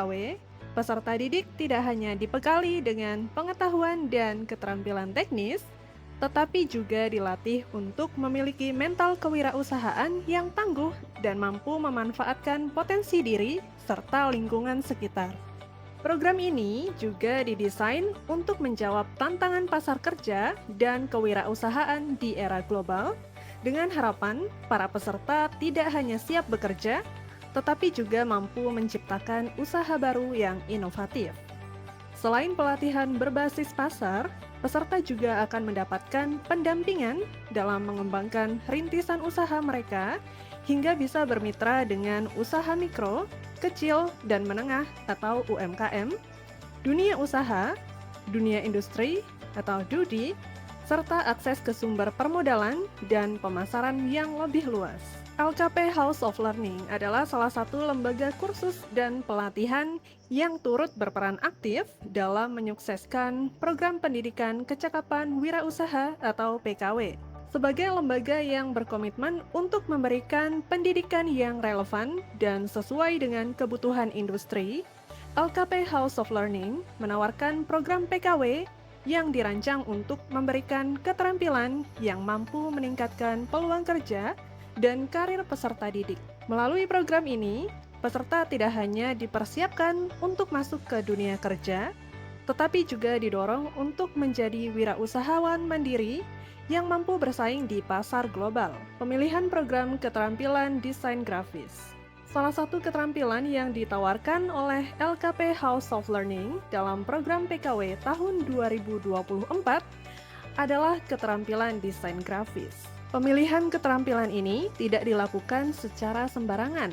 PKW, peserta didik tidak hanya dibekali dengan pengetahuan dan keterampilan teknis, tetapi juga dilatih untuk memiliki mental kewirausahaan yang tangguh dan mampu memanfaatkan potensi diri serta lingkungan sekitar. Program ini juga didesain untuk menjawab tantangan pasar kerja dan kewirausahaan di era global, dengan harapan para peserta tidak hanya siap bekerja, tetapi juga mampu menciptakan usaha baru yang inovatif. Selain pelatihan berbasis pasar, peserta juga akan mendapatkan pendampingan dalam mengembangkan rintisan usaha mereka hingga bisa bermitra dengan usaha mikro, kecil, dan menengah atau UMKM, dunia usaha, dunia industri atau DUDI, serta akses ke sumber permodalan dan pemasaran yang lebih luas. LKP House of Learning adalah salah satu lembaga kursus dan pelatihan yang turut berperan aktif dalam menyukseskan program pendidikan kecakapan wirausaha atau PKW. Sebagai lembaga yang berkomitmen untuk memberikan pendidikan yang relevan dan sesuai dengan kebutuhan industri, LKP House of Learning menawarkan program PKW yang dirancang untuk memberikan keterampilan yang mampu meningkatkan peluang kerja dan karir peserta didik. Melalui program ini, peserta tidak hanya dipersiapkan untuk masuk ke dunia kerja, tetapi juga didorong untuk menjadi wirausahawan mandiri yang mampu bersaing di pasar global. Pemilihan program keterampilan desain grafis. Salah satu keterampilan yang ditawarkan oleh LKP House of Learning dalam program PKW tahun 2024 adalah keterampilan desain grafis. Pemilihan keterampilan ini tidak dilakukan secara sembarangan,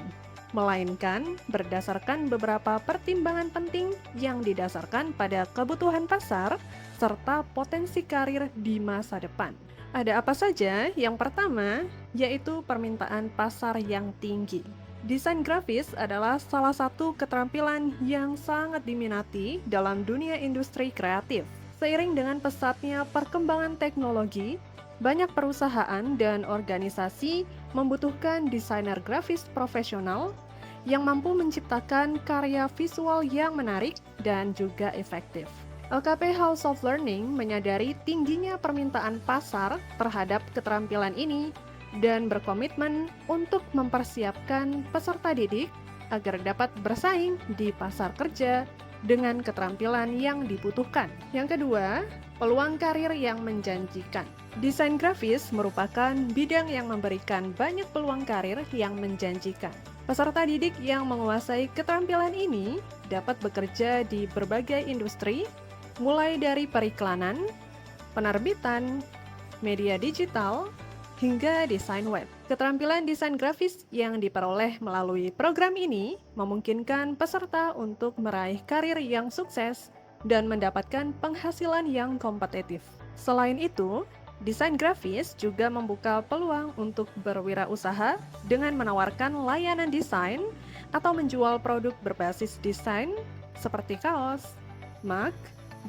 melainkan berdasarkan beberapa pertimbangan penting yang didasarkan pada kebutuhan pasar serta potensi karir di masa depan. Ada apa saja? Yang pertama, yaitu permintaan pasar yang tinggi. Desain grafis adalah salah satu keterampilan yang sangat diminati dalam dunia industri kreatif. Seiring dengan pesatnya perkembangan teknologi, banyak perusahaan dan organisasi membutuhkan desainer grafis profesional yang mampu menciptakan karya visual yang menarik dan juga efektif. LKP House of Learning menyadari tingginya permintaan pasar terhadap keterampilan ini dan berkomitmen untuk mempersiapkan peserta didik agar dapat bersaing di pasar kerja dengan keterampilan yang dibutuhkan. Yang kedua, peluang karir yang menjanjikan. Desain grafis merupakan bidang yang memberikan banyak peluang karir yang menjanjikan. Peserta didik yang menguasai keterampilan ini dapat bekerja di berbagai industri, mulai dari periklanan, penerbitan, media digital, hingga desain web. Keterampilan desain grafis yang diperoleh melalui program ini memungkinkan peserta untuk meraih karir yang sukses dan mendapatkan penghasilan yang kompetitif. Selain itu, desain grafis juga membuka peluang untuk berwirausaha dengan menawarkan layanan desain atau menjual produk berbasis desain seperti kaos, mug,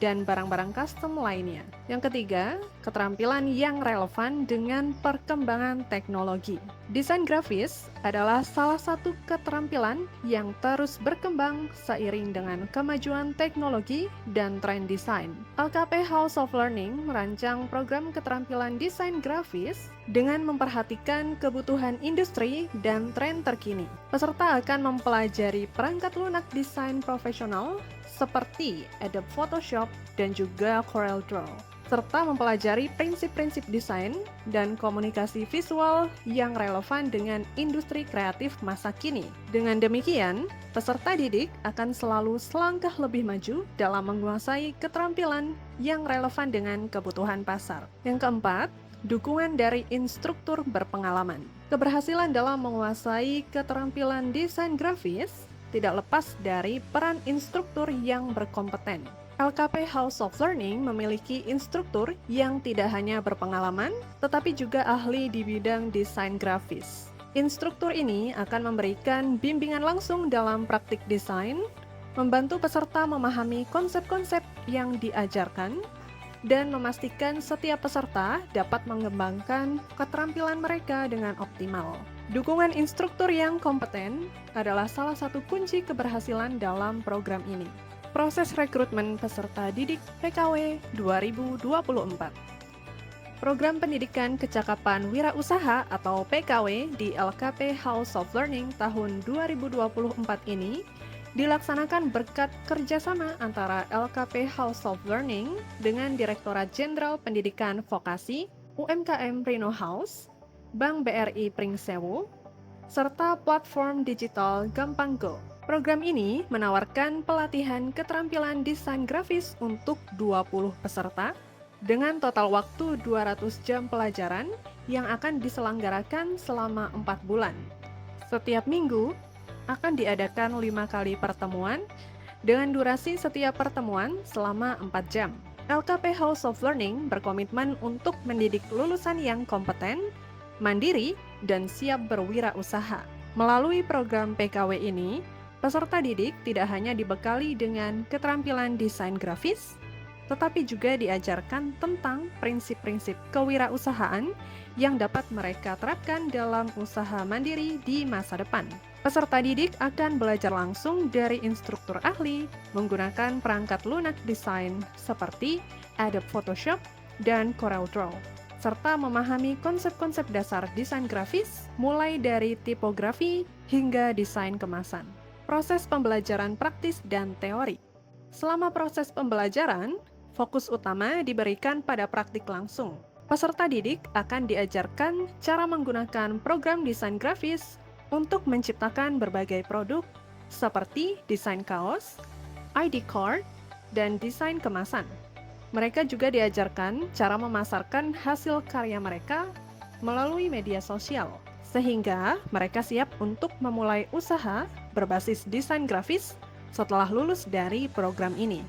dan barang-barang custom lainnya. Yang ketiga, keterampilan yang relevan dengan perkembangan teknologi. Desain grafis adalah salah satu keterampilan yang terus berkembang seiring dengan kemajuan teknologi dan tren desain. LKP House of Learning merancang program keterampilan desain grafis dengan memperhatikan kebutuhan industri dan tren terkini. Peserta akan mempelajari perangkat lunak desain profesional seperti Adobe Photoshop dan juga Corel Draw, serta mempelajari prinsip-prinsip desain dan komunikasi visual yang relevan dengan industri kreatif masa kini. Dengan demikian, peserta didik akan selalu selangkah lebih maju dalam menguasai keterampilan yang relevan dengan kebutuhan pasar. Yang keempat, dukungan dari instruktur berpengalaman. Keberhasilan dalam menguasai keterampilan desain grafis tidak lepas dari peran instruktur yang berkompeten. LKP House of Learning memiliki instruktur yang tidak hanya berpengalaman, tetapi juga ahli di bidang desain grafis. Instruktur ini akan memberikan bimbingan langsung dalam praktik desain, membantu peserta memahami konsep-konsep yang diajarkan, dan memastikan setiap peserta dapat mengembangkan keterampilan mereka dengan optimal. Dukungan instruktur yang kompeten adalah salah satu kunci keberhasilan dalam program ini. Proses rekrutmen peserta didik PKW 2024. Program Pendidikan Kecakapan Wirausaha atau PKW di LKP House of Learning tahun 2024 ini dilaksanakan berkat kerjasama antara LKP House of Learning dengan Direktorat Jenderal Pendidikan Vokasi UMKM Rino House, Bank BRI Pringsewu, serta platform digital Gampang Go. Program ini menawarkan pelatihan keterampilan desain grafis untuk 20 peserta dengan total waktu 200 jam pelajaran yang akan diselenggarakan selama 4 bulan. Setiap minggu akan diadakan 5 kali pertemuan dengan durasi setiap pertemuan selama 4 jam. LKP House of Learning berkomitmen untuk mendidik lulusan yang kompeten, mandiri, dan siap berwirausaha. Melalui program PKW ini, peserta didik tidak hanya dibekali dengan keterampilan desain grafis, tetapi juga diajarkan tentang prinsip-prinsip kewirausahaan yang dapat mereka terapkan dalam usaha mandiri di masa depan. Peserta didik akan belajar langsung dari instruktur ahli menggunakan perangkat lunak desain seperti Adobe Photoshop dan CorelDRAW, serta memahami konsep-konsep dasar desain grafis mulai dari tipografi hingga desain kemasan. Proses pembelajaran praktis dan teori. Selama proses pembelajaran, fokus utama diberikan pada praktik langsung. Peserta didik akan diajarkan cara menggunakan program desain grafis untuk menciptakan berbagai produk seperti desain kaos, ID card, dan desain kemasan. Mereka juga diajarkan cara memasarkan hasil karya mereka melalui media sosial, sehingga mereka siap untuk memulai usaha berbasis desain grafis setelah lulus dari program ini.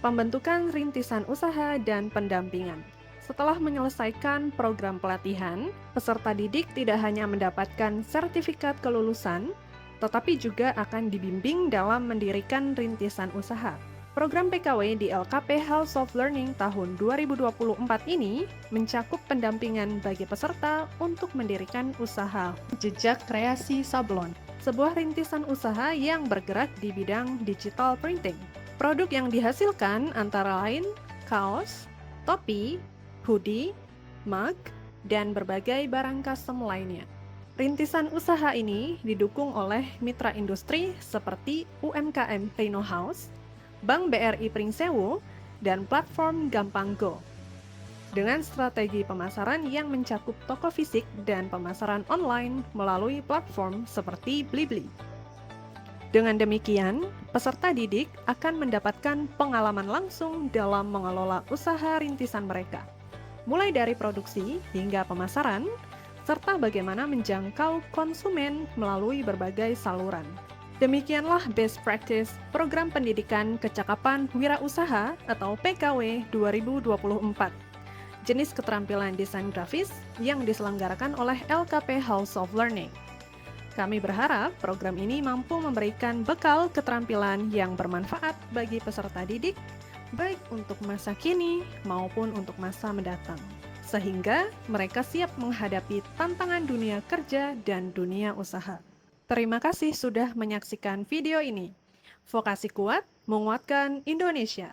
Pembentukan rintisan usaha dan pendampingan. Setelah menyelesaikan program pelatihan, peserta didik tidak hanya mendapatkan sertifikat kelulusan, tetapi juga akan dibimbing dalam mendirikan rintisan usaha. Program PKW di LKP House of Learning tahun 2024 ini mencakup pendampingan bagi peserta untuk mendirikan usaha Jejak Kreasi Sablon, sebuah rintisan usaha yang bergerak di bidang digital printing. Produk yang dihasilkan antara lain kaos, topi, hoodie, mug, dan berbagai barang custom lainnya. Rintisan usaha ini didukung oleh mitra industri seperti UMKM Rino House, Bank BRI Pringsewu, dan platform Gampang Go. Dengan strategi pemasaran yang mencakup toko fisik dan pemasaran online melalui platform seperti Blibli. Dengan demikian, peserta didik akan mendapatkan pengalaman langsung dalam mengelola usaha rintisan mereka, mulai dari produksi hingga pemasaran, serta bagaimana menjangkau konsumen melalui berbagai saluran. Demikianlah best practice program pendidikan kecakapan wirausaha atau PKW 2024. Jenis keterampilan desain grafis yang diselenggarakan oleh LKP House of Learning. Kami berharap program ini mampu memberikan bekal keterampilan yang bermanfaat bagi peserta didik, baik untuk masa kini maupun untuk masa mendatang, sehingga mereka siap menghadapi tantangan dunia kerja dan dunia usaha. Terima kasih sudah menyaksikan video ini. Vokasi kuat menguatkan Indonesia.